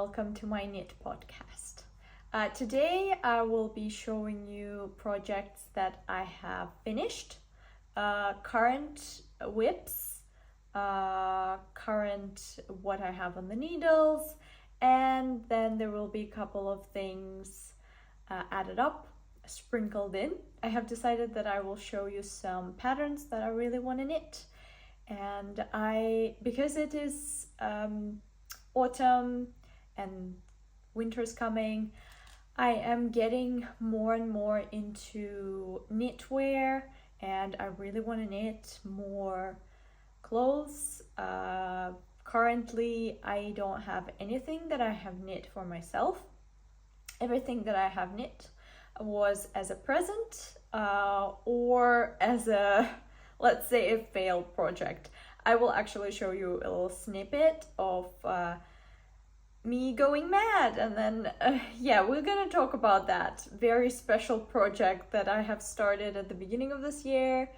welcome to my knit podcast. Today I will be showing you projects that I have finished, current whips, current what I have on the needles, and then there will be a couple of things added up, sprinkled in. I have decided that I will show you some patterns that I really want to knit, and because it is autumn and winter's coming, I am getting more and more into knitwear, and I really want to knit more clothes. Currently I don't have anything that I have knit for myself. Everything that I have knit was as a present or as a, let's say, a failed project. I will actually show you a little snippet of me going mad, and then yeah, we're gonna talk about that very special project that I have started at the beginning of this year,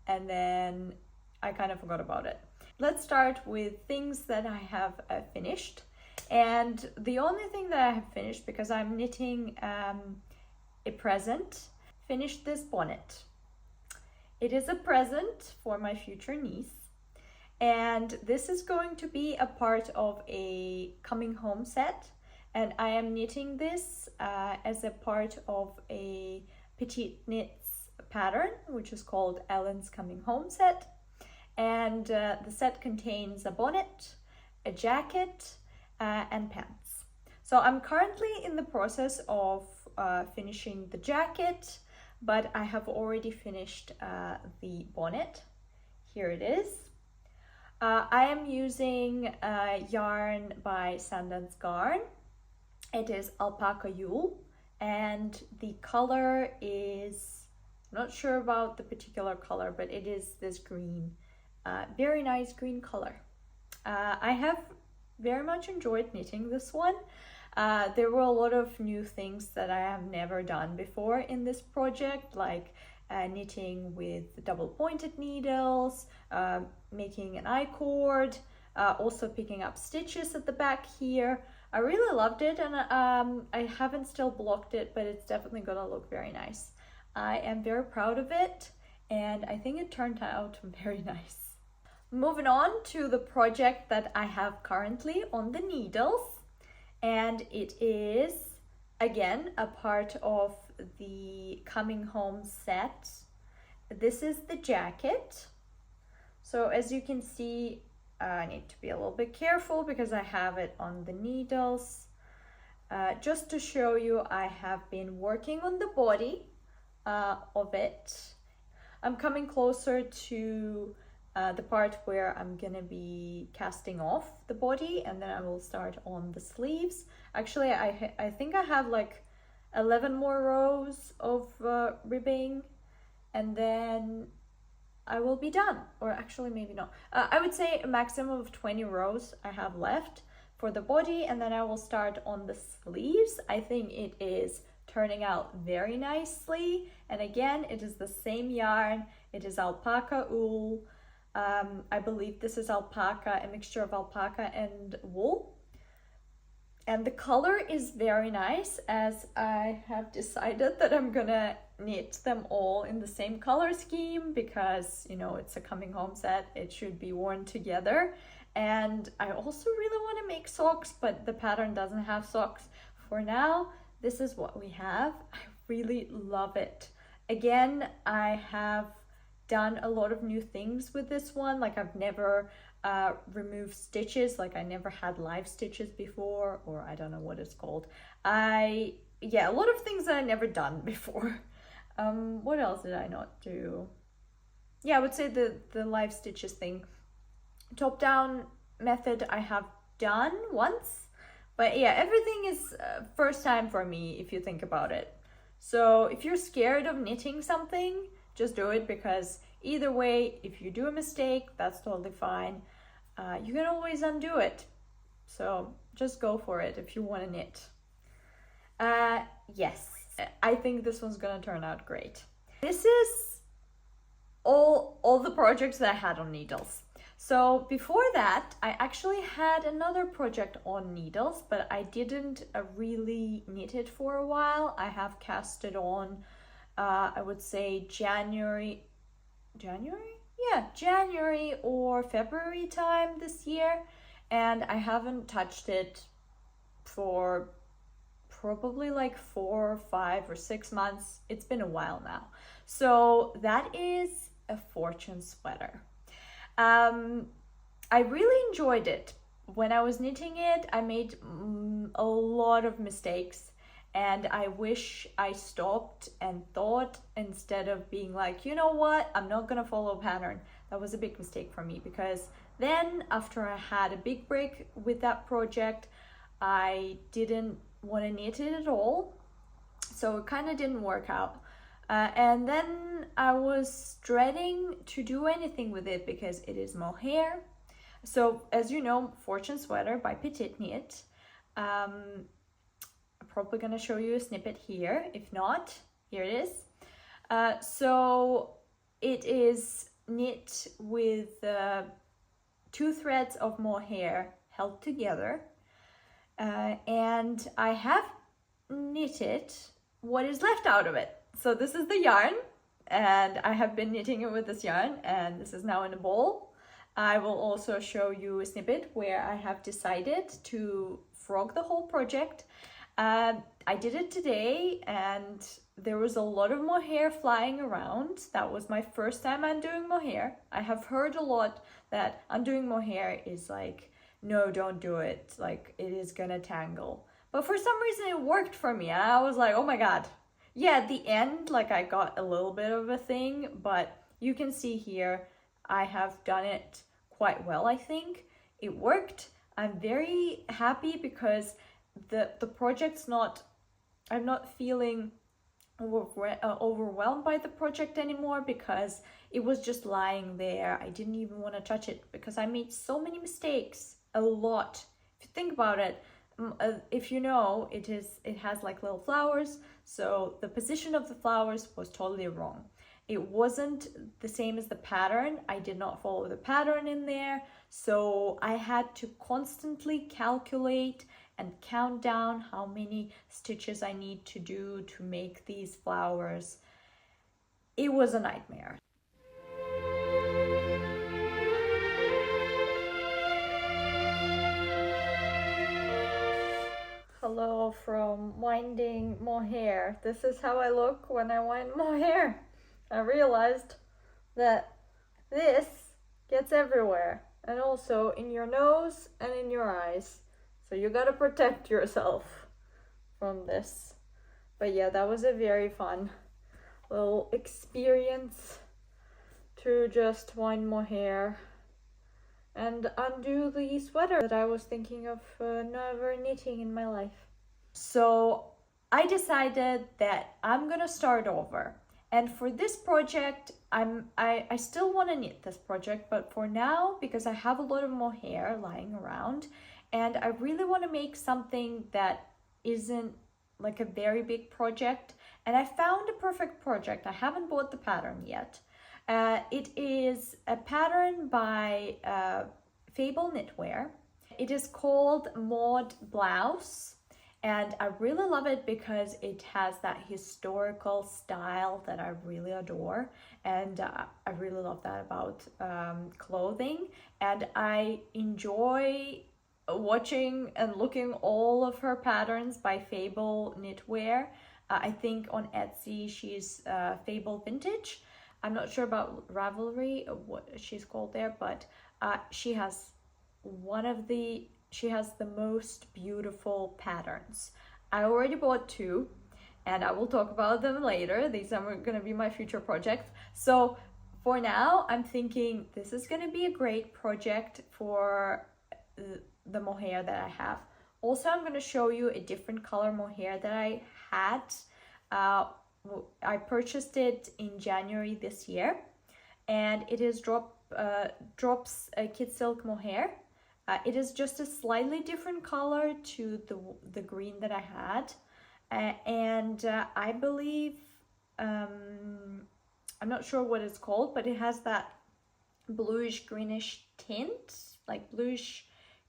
and then I kind of forgot about it. Let's start with things that I have finished, and the only thing that I have finished, because I'm knitting a present, finished this bonnet. It is a present for my future niece, and this is going to be a part of a coming home set, and I am knitting this as a part of a PetiteKnit pattern, which is called Ellen's Coming Home Set. And the set contains a bonnet, a jacket, and pants. So I'm currently in the process of finishing the jacket, but I have already finished the bonnet. Here it is. I am using yarn by Sadnes Garn. It is Alpakka wool, and the color is, I'm not sure about the particular color, but it is this green, very nice green color. I have very much enjoyed knitting this one. There were a lot of new things that I have never done before in this project, like knitting with double pointed needles, making an I-cord, also picking up stitches at the back here. I really loved it, and I haven't still blocked it, but it's definitely gonna look very nice. I am very proud of it, and I think it turned out very nice. Moving on to the project that I have currently on the needles, and it is again a part of the coming home set. This is the jacket. So as you can see, I need to be a little bit careful because I have it on the needles. Just to show you, I have been working on the body of it. I'm coming closer to the part where I'm gonna be casting off the body, and then I will start on the sleeves. Actually, I think I have like 11 more rows of ribbing, and then I will be done. Or actually maybe not. I would say a maximum of 20 rows I have left for the body, and then I will start on the sleeves. I think it is turning out very nicely, and again, it is the same yarn. It is alpaca wool. I believe this is alpaca, a mixture of alpaca and wool. And the color is very nice, as I have decided that I'm gonna knit them all in the same color scheme because, you know, it's a coming home set, it should be worn together. And I also really want to make socks, but the pattern doesn't have socks. For now, this is what we have. I really love it. Again, I have done a lot of new things with this one. Like, I've never removed stitches, like I never had live stitches before, or I don't know what it's called. Yeah, a lot of things that I never done before. What else did I not do? Yeah, I would say the live stitches thing. Top down method I have done once, but yeah, everything is first time for me if you think about it. So if you're scared of knitting something, just do it, because either way, if you do a mistake, that's totally fine. You can always undo it. So just go for it if you want to knit. Yes, I think this one's gonna turn out great. This is all the projects that I had on needles. So before that, I actually had another project on needles, but I didn't really knit it for a while. I have cast it on, I would say January? Yeah, January or February time this year. And I haven't touched it for probably like 4, 5, or 6 months. It's been a while now. So that is a Fortune sweater. I really enjoyed it. When I was knitting it, I made a lot of mistakes, and I wish I stopped and thought instead of being like, you know what, I'm not gonna follow a pattern. That was a big mistake for me, because then after I had a big break with that project, I didn't want to knit it at all, so it kind of didn't work out. And then I was dreading to do anything with it because it is mohair. So as you know, Fortune sweater by PetiteKnit. I'm probably gonna show you a snippet here. If not, here it is. So it is knit with 2 threads of mohair held together. And I have knitted what is left out of it. So this is the yarn, and I have been knitting it with this yarn, and this is now in a bowl. I will also show you a snippet where I have decided to frog the whole project. I did it today, and there was a lot of mohair flying around. That was my first time undoing mohair. I have heard a lot that undoing mohair is like, no, don't do it, like it is gonna tangle. But for some reason it worked for me, and I was like, oh my god. Yeah, at the end, like I got a little bit of a thing, but you can see here, I have done it quite well, I think. It worked. I'm very happy because the project's not, I'm not feeling overwhelmed by the project anymore, because it was just lying there. I didn't even want to touch it because I made so many mistakes, a lot. If you think about it, if you know, it has like little flowers, so the position of the flowers was totally wrong. It wasn't the same as the pattern. I did not follow the pattern in there, so I had to constantly calculate and count down how many stitches I need to do to make these flowers. It was a nightmare. Hello from winding mohair. This is how I look when I wind mohair. I realized that this gets everywhere, and also in your nose and in your eyes. So you gotta protect yourself from this. But yeah, that was a very fun little experience to just wind mohair and undo the sweater that I was thinking of never knitting in my life. So I decided that I'm gonna start over. And for this project, I still want to knit this project, but for now, because I have a lot of mohair lying around, and I really want to make something that isn't like a very big project, and I found a perfect project. I haven't bought the pattern yet. It is a pattern by Fabel Knitwear. It is called Maude Blouse. And I really love it because it has that historical style that I really adore. And I really love that about clothing. And I enjoy watching and looking all of her patterns by Fabel Knitwear. I think on Etsy she's Fabel Vintage. I'm not sure about Ravelry, what she's called there, but she has the most beautiful patterns. I already bought 2, and I will talk about them later. These are going to be my future projects. So for now, I'm thinking this is going to be a great project for the mohair that I have. Also, I'm going to show you a different color mohair that I had. I purchased it in January this year, and it is Drops Kid Silk mohair. It is just a slightly different color to the green that I had, and I believe, I'm not sure what it's called, but it has that bluish greenish tint, like bluish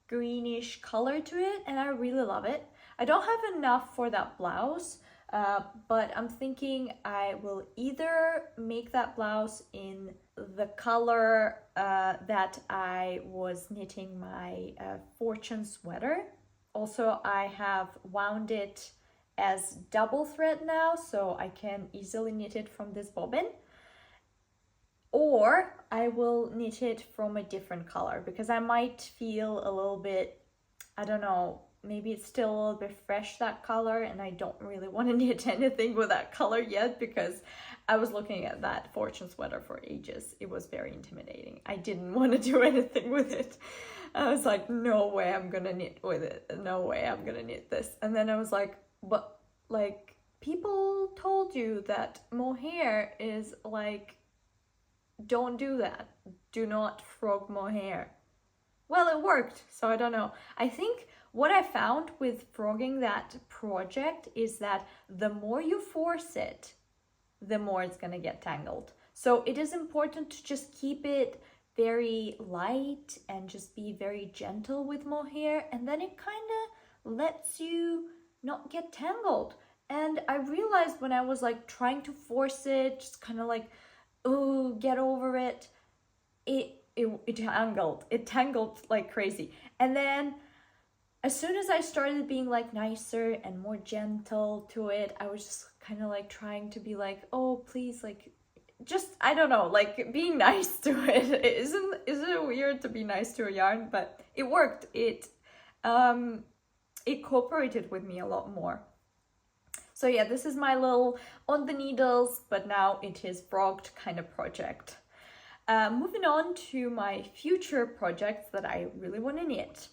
greenish color to it, and I really love it. I don't have enough for that blouse, but I'm thinking I will either make that blouse in the color that I was knitting my Fortune sweater. Also, I have wound it as double thread now, so I can easily knit it from this bobbin. Or I will knit it from a different color because I might feel a little bit, I don't know, maybe it's still a little bit fresh, that color, and I don't really want to knit anything with that color yet because I was looking at that Fortune sweater for ages. It was very intimidating. I didn't want to do anything with it. I was like, no way I'm gonna knit with it. No way I'm gonna knit this. And then I was like, but like, people told you that mohair is like, don't do that. Do not frog mohair. Well, it worked, so I don't know. I think what I found with frogging that project is that the more you force it, the more it's gonna get tangled. So it is important to just keep it very light and just be very gentle with mohair, and then it kind of lets you not get tangled. And I realized when I was like trying to force it, just kind of like, oh, get over it, it tangled like crazy. And then as soon as I started being like nicer and more gentle to it, I was just kind of like trying to be like, oh, please, like, just, I don't know, like being nice to it. Isn't it weird to be nice to a yarn? But it worked. It cooperated with me a lot more. So yeah, this is my little on the needles, but now it is frogged kind of project. Moving on to my future projects that I really want to knit.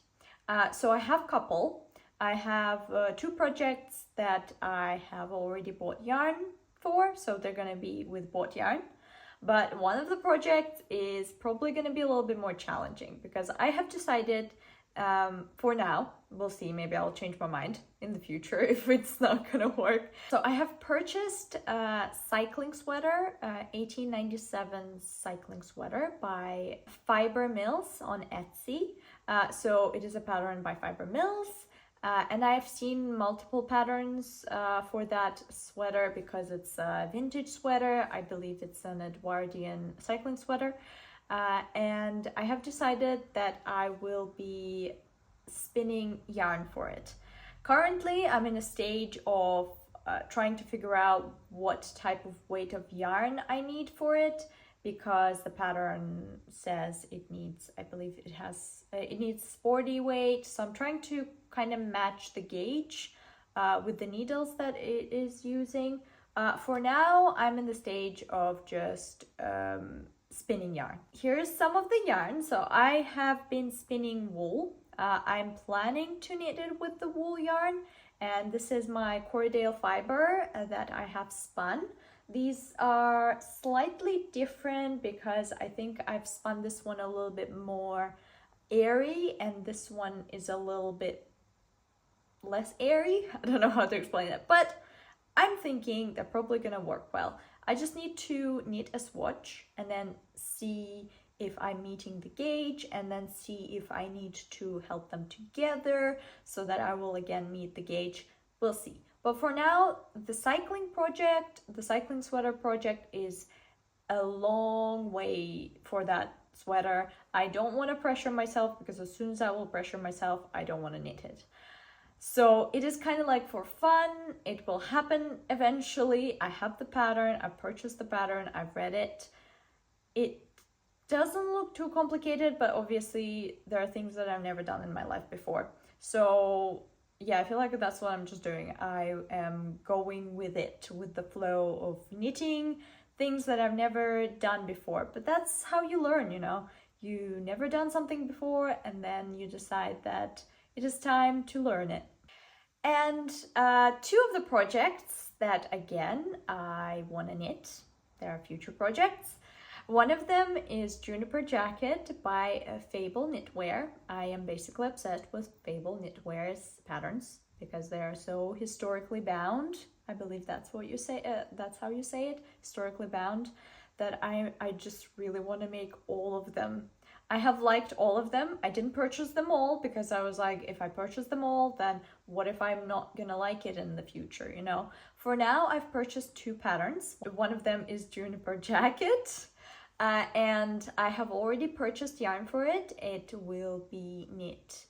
So I have a couple. I have 2 projects that I have already bought yarn for, so they're gonna be with bought yarn. But one of the projects is probably gonna be a little bit more challenging because I have decided, for now, we'll see, maybe I'll change my mind in the future if it's not gonna work. So I have purchased a cycling sweater, 1897 cycling sweater by Fiber Mills on Etsy. So it is a pattern by Fiber Mills. And I've seen multiple patterns for that sweater because it's a vintage sweater. I believe it's an Edwardian cycling sweater. And I have decided that I will be spinning yarn for it. Currently, I'm in a stage of trying to figure out what type of weight of yarn I need for it, because the pattern says it needs, I believe it needs 40 weight. So I'm trying to kind of match the gauge with the needles that it is using. For now, I'm in the stage of just spinning yarn. Here's some of the yarn. So I have been spinning wool. I'm planning to knit it with the wool yarn, and this is my Corriedale fiber that I have spun. These are slightly different because I think I've spun this one a little bit more airy and this one is a little bit less airy. I don't know how to explain it, but I'm thinking they're probably gonna work well. I just need to knit a swatch and then see if I'm meeting the gauge, and then see if I need to help them together so that I will again meet the gauge. We'll see. But for now, the cycling sweater project is a long way for that sweater. I don't want to pressure myself because as soon as I will pressure myself, I don't want to knit it. So it is kind of like for fun. It will happen eventually. I have the pattern, I purchased the pattern, I've read it. It doesn't look too complicated, but obviously there are things that I've never done in my life before. So yeah, I feel like that's what I'm just doing. I am going with it, with the flow of knitting things that I've never done before. But that's how you learn, you know. You never done something before and then you decide that it is time to learn it. And 2 of the projects that again I want to knit, there are future projects. One of them is Juniper jacket by Fabel Knitwear. I am basically obsessed with Fabel Knitwear's patterns because they are so historically bound. I believe that's what you say. That's how you say it, historically bound. that I just really want to make all of them. I have liked all of them. I didn't purchase them all because I was like, if I purchase them all, then what if I'm not gonna like it in the future, you know? For now, I've purchased 2 patterns. One of them is Juniper jacket, and I have already purchased yarn for it. It will be knit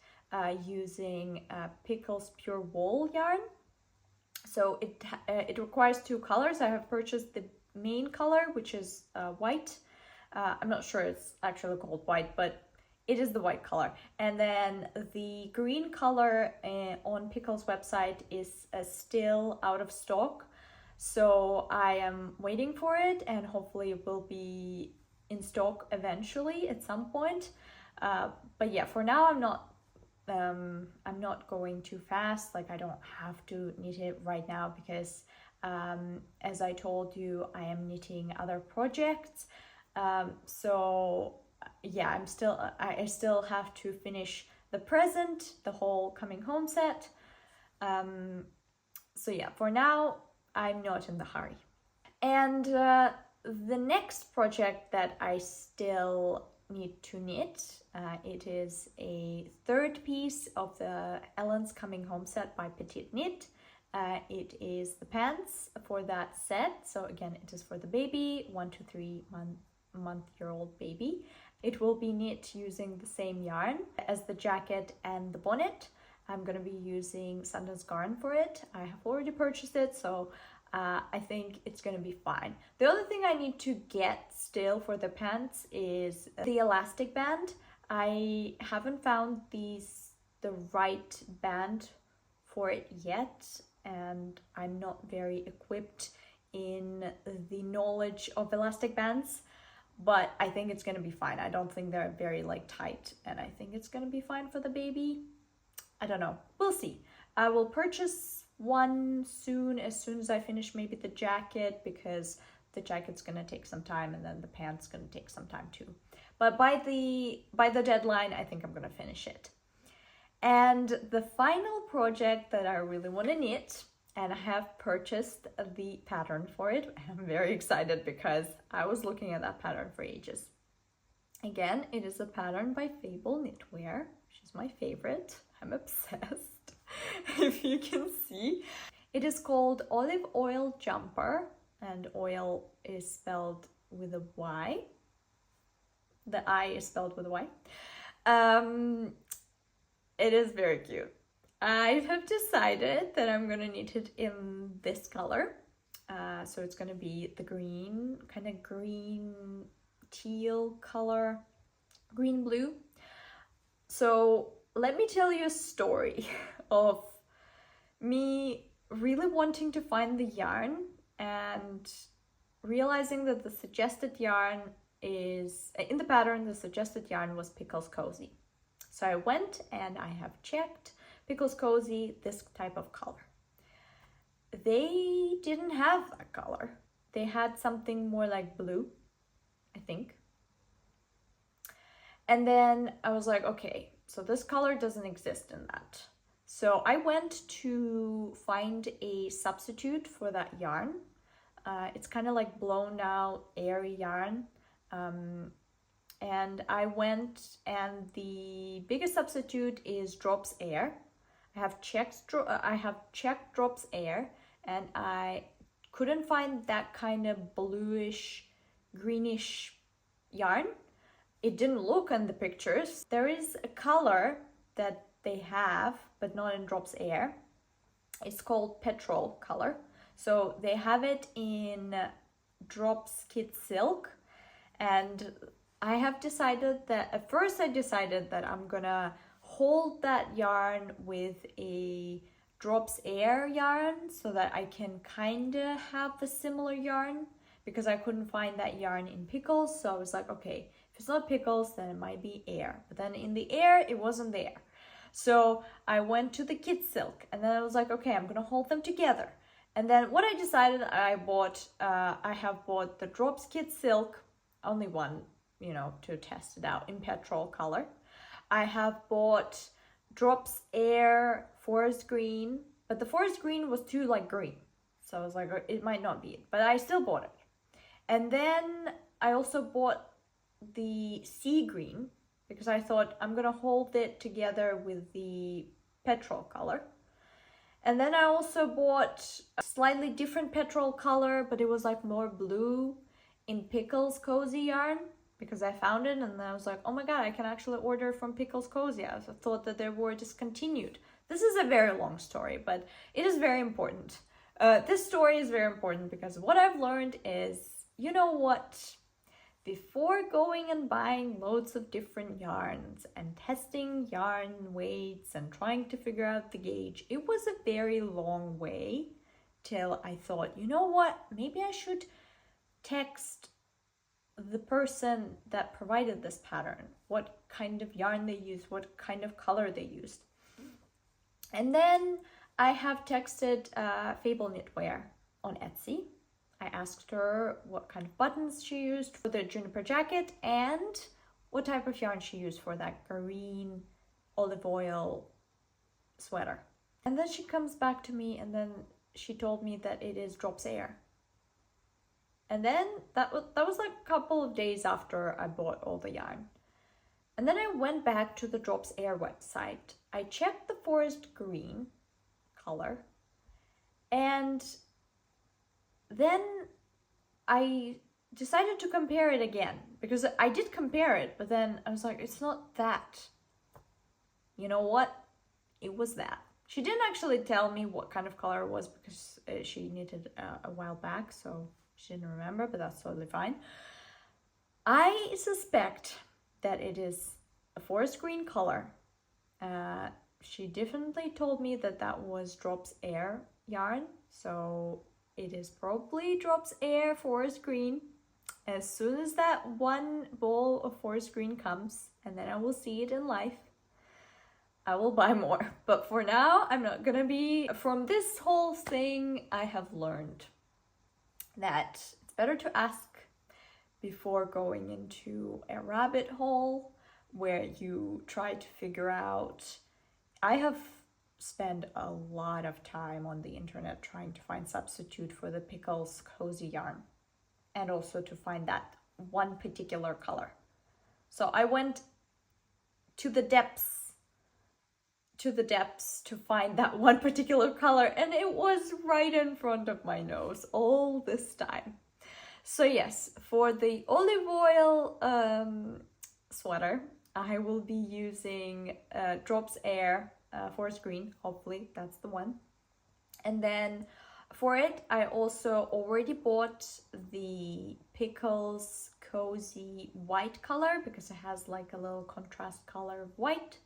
using Pickles Pure Wool yarn. So it requires 2 colors. I have purchased the main color, which is white. I'm not sure it's actually called white, but it is the white color. And then the green color on Pickles' website is still out of stock. So I am waiting for it, and hopefully it will be in stock eventually at some point. But yeah, for now I'm not going too fast. Like, I don't have to knit it right now because as I told you, I am knitting other projects. So yeah, I still have to finish the present, the whole coming home set. So yeah, for now I'm not in the hurry. And the next project that I still need to knit, it is a 3rd piece of the Ellen's Coming Home set by PetiteKnit. It is the pants for that set. So again, it is for the baby, 1 to 3 month-year-old baby. It will be knit using the same yarn as the jacket and the bonnet. I'm going to be using Sadnes Garn for it. I have already purchased it, so I think it's going to be fine. The other thing I need to get still for the pants is the elastic band. I haven't found the right band for it yet, and I'm not very equipped in the knowledge of elastic bands, but I think it's going to be fine. I don't think they're very like tight, and I think it's going to be fine for the baby. I don't know, we'll see. I will purchase one as soon as I finish maybe the jacket, because the jacket's going to take some time, and then the pants going to take some time too. But by the deadline, I think I'm going to finish it. And the final project that I really want to knit, and I have purchased the pattern for it. I'm very excited because I was looking at that pattern for ages. Again, it is a pattern by Fabel Knitwear. She's my favorite. I'm obsessed, if you can see. It is called Olive Oil Jumper, and oil is spelled with a Y. The I is spelled with a Y. It is very cute. I have decided that I'm gonna knit it in this color. So it's gonna be the green, kind of green teal color, green blue. So let me tell you a story of me really wanting to find the yarn and realizing that the suggested yarn is, in the pattern, the suggested yarn was Pickles Cozy. So I went and I have checked Pickles Cozy, this type of color. They didn't have that color. They had something more like blue, I think. And then I was like, okay, so this color doesn't exist in that. So I went to find a substitute for that yarn. It's kind of like blown out, airy yarn. And I went, and the biggest substitute is Drops Air. I have checked Drops Air, and I couldn't find that kind of bluish, greenish yarn. It didn't look in the pictures. There is a color that they have, but not in Drops Air. It's called Petrol color. So they have it in Drops Kit Silk, and I have decided that, at first I decided that I'm gonna hold that yarn with a Drops Air yarn so that I can kind of have the similar yarn, because I couldn't find that yarn in Pickles. So I was like, okay, if it's not Pickles, then it might be Air. But then in the Air, it wasn't there. So I went to the Kit Silk, and then I was like, okay, I'm gonna hold them together. And then what I decided, I have bought the Drops Kit Silk, only one, you know, to test it out, in Petrol color. I have bought Drops Air Forest Green, but the Forest Green was too like green. So I was like, it might not be it, but I still bought it. And then I also bought the sea green because I thought I'm gonna hold it together with the petrol color. And then I also bought a slightly different petrol color, but it was like more blue in Pickles Cozy yarn because I found it and I was like, oh my god, I can actually order from Pickles Cozy. I thought that they were discontinued. This is a very long story, but it is very important. This story is very important because what I've learned is, you know what? Before going and buying loads of different yarns and testing yarn weights and trying to figure out the gauge, it was a very long way till I thought, you know what? Maybe I should text the person that provided this pattern, what kind of yarn they used, what kind of color they used. And then I have texted Fabel Knitwear on Etsy. I asked her what kind of buttons she used for the Juniper jacket and what type of yarn she used for that green olive oil sweater. And then she comes back to me and then she told me that it is Drops Air. And then that was like a couple of days after I bought all the yarn. And then I went back to the Drops Air website. I checked the forest green color and then I decided to compare it again because I did compare it, but then I was like, it's not that. You know what? It was that. She didn't actually tell me what kind of color it was because she knitted a while back, so she didn't remember, but that's totally fine. I suspect that it is a forest green color. She definitely told me that that was Drops Air yarn, so it is probably Drops Air forest green. As soon as that one ball of forest green comes, and then I will see it in life, I will buy more. But for now, I'm not gonna be. From this whole thing, I have learned that it's better to ask before going into a rabbit hole where you try to figure out. I have spend a lot of time on the internet trying to find substitute for the Pickles Cozy yarn and also to find that one particular color. So I went to the depths to find that one particular color and it was right in front of my nose all this time. So yes, for the olive oil sweater, I will be using Drops Air forest green, hopefully that's the one. And then for it, I also already bought the Pickles Cozy white color because it has like a little contrast color of white.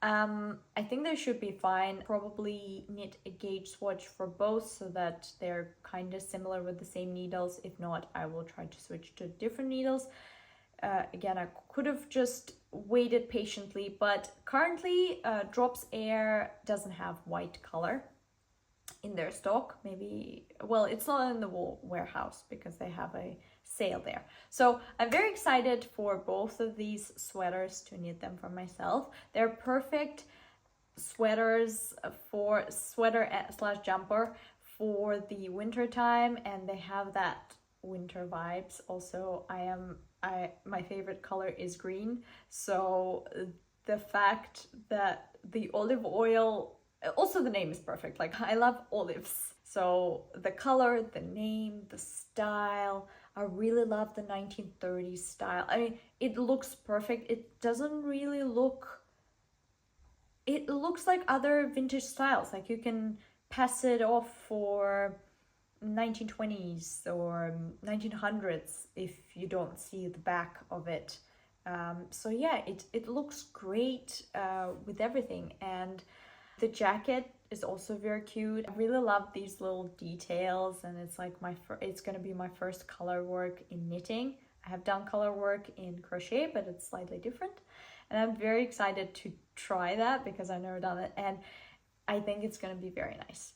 I think they should be fine. Probably knit a gauge swatch for both so that they're kind of similar with the same needles. If not, I will try to switch to different needles. Again, I could have just waited patiently, but currently Drops Air doesn't have white color in their stock. Maybe, well, it's not in the wool warehouse because they have a sale there. So I'm very excited for both of these sweaters to knit them for myself. They're perfect sweaters for sweater/jumper for the winter time, and they have that winter vibes. Also, my favorite color is green, so the fact that the olive oil, also the name is perfect. Like, I love olives, so the color, the name, the style, I really love the 1930s style. I mean, it looks perfect. It doesn't really look, it looks like other vintage styles. Like, you can pass it off for 1920s or 1900s if you don't see the back of it. So yeah, it looks great with everything. And the jacket is also very cute. I really love these little details, and it's like it's gonna be my first color work in knitting. I have done color work in crochet, but it's slightly different, and I'm very excited to try that because I've never done it, and I think it's gonna be very nice.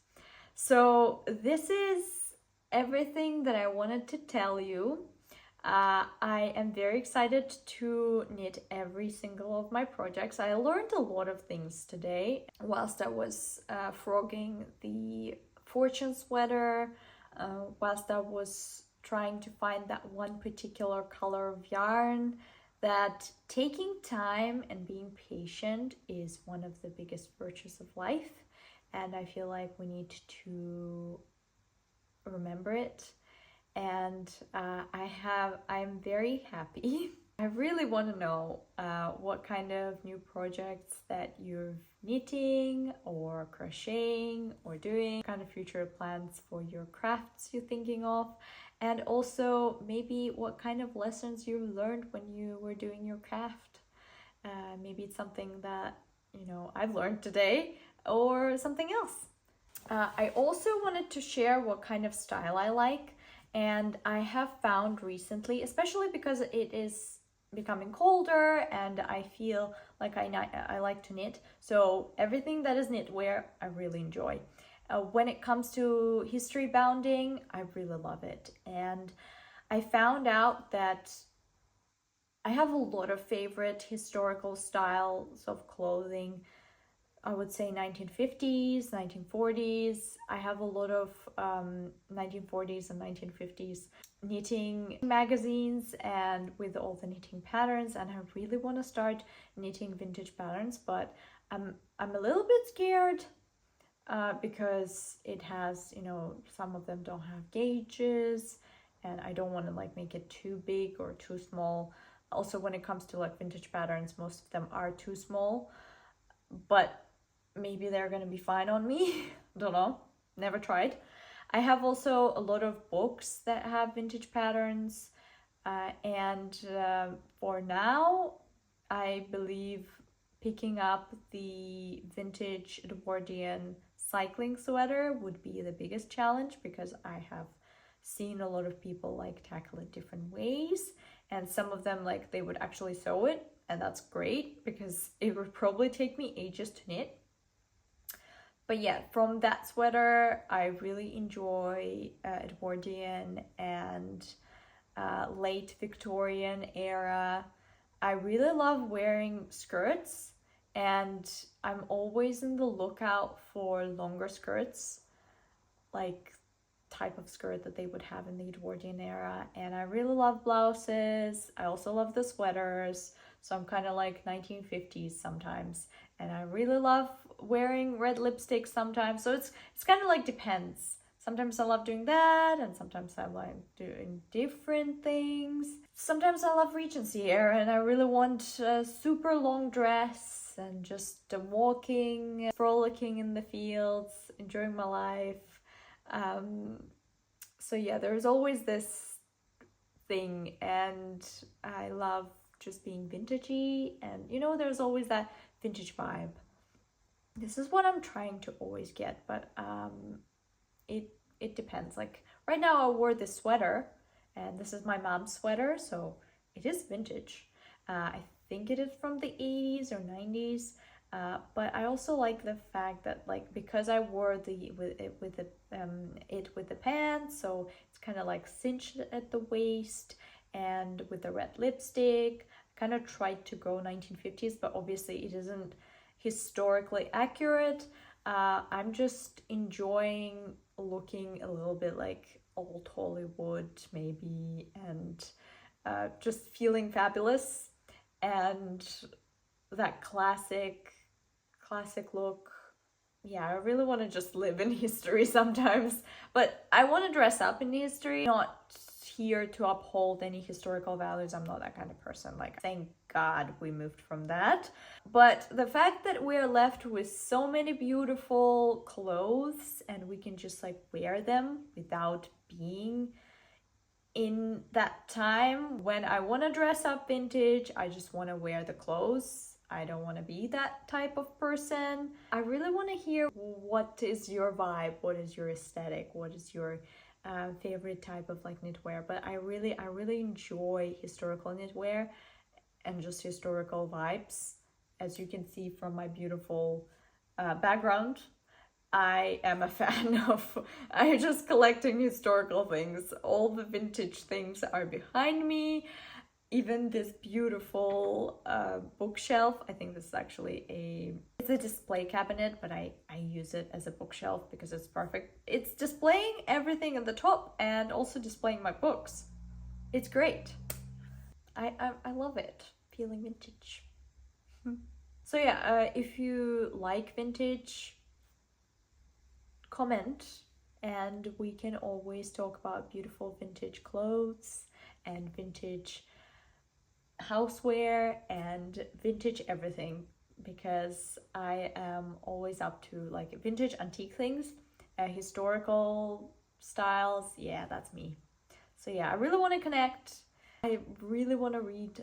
So this is everything that I wanted to tell you. I am very excited to knit every single of my projects. I learned a lot of things today whilst I was frogging the fortune sweater, whilst I was trying to find that one particular color of yarn, that taking time and being patient is one of the biggest virtues of life. And I feel like we need to remember it. And I'm very happy. I really want to know what kind of new projects that you're knitting or crocheting or doing, what kind of future plans for your crafts you're thinking of, and also maybe what kind of lessons you learned when you were doing your craft. Maybe it's something that, you know, I've learned today or something else. I also wanted to share what kind of style I like. And I have found recently, especially because it is becoming colder and I feel like I like to knit. So everything that is knitwear, I really enjoy. When it comes to history bounding, I really love it. And I found out that I have a lot of favorite historical styles of clothing. I would say 1950s, 1940s. I have a lot of 1940s and 1950s knitting magazines and with all the knitting patterns, and I really want to start knitting vintage patterns, but I'm a little bit scared because it has, you know, some of them don't have gauges, and I don't want to like make it too big or too small. Also, when it comes to like vintage patterns, most of them are too small, but maybe they're gonna be fine on me. Don't know, never tried. I have also a lot of books that have vintage patterns, and for now I believe picking up the vintage Edwardian cycling sweater would be the biggest challenge, because I have seen a lot of people like tackle it different ways, and some of them like they would actually sew it, and that's great because it would probably take me ages to knit. But yeah, from that sweater, I really enjoy Edwardian and late Victorian era. I really love wearing skirts, and I'm always in the lookout for longer skirts, like type of skirt that they would have in the Edwardian era. And I really love blouses. I also love the sweaters, so I'm kind of like 1950s sometimes. And I really love wearing red lipstick sometimes, so it's kind of like depends. Sometimes I love doing that, and sometimes I like doing different things. Sometimes I love Regency era, and I really want a super long dress and just walking, frolicking in the fields, enjoying my life. So yeah, there's always this thing, and I love just being vintagey, and you know, there's always that vintage vibe. This is what I'm trying to always get, but it depends. Like right now I wore this sweater, and this is my mom's sweater, so it is vintage. I think it is from the 80s or 90s, but I also like the fact that, like, because I wore with the pants, so it's kind of like cinched at the waist, and with the red lipstick, kind of tried to go 1950s, but obviously it isn't historically accurate. I'm just enjoying looking a little bit like old Hollywood maybe, and just feeling fabulous, and that classic look. Yeah, I really want to just live in history sometimes, but I want to dress up in history, not here to uphold any historical values. I'm not that kind of person. Like, thank God we moved from that. But the fact that we're left with so many beautiful clothes and we can just like wear them without being in that time, when I want to dress up vintage, I just want to wear the clothes. I don't want to be that type of person. I really want to hear, what is your vibe? What is your aesthetic? What is your favorite type of like knitwear? But I really enjoy historical knitwear and just historical vibes. As you can see from my beautiful background, I am a fan of, I'm just collecting historical things. All the vintage things are behind me. even this beautiful bookshelf. I think this is actually it's a display cabinet, but I use it as a bookshelf because it's perfect. It's displaying everything at the top and also displaying my books. It's great. I love it. Feeling vintage. So yeah, if you like vintage, comment, and we can always talk about beautiful vintage clothes and vintage houseware and vintage everything, because I am always up to like vintage antique things, historical styles. Yeah, that's me. So yeah, I really want to connect. I really want to read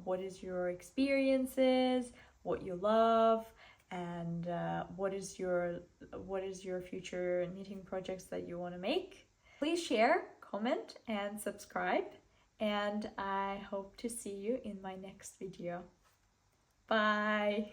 what is your experiences, what you love, and what is your future knitting projects that you want to make. Please share, comment, and subscribe, and I hope to see you in my next video. Bye.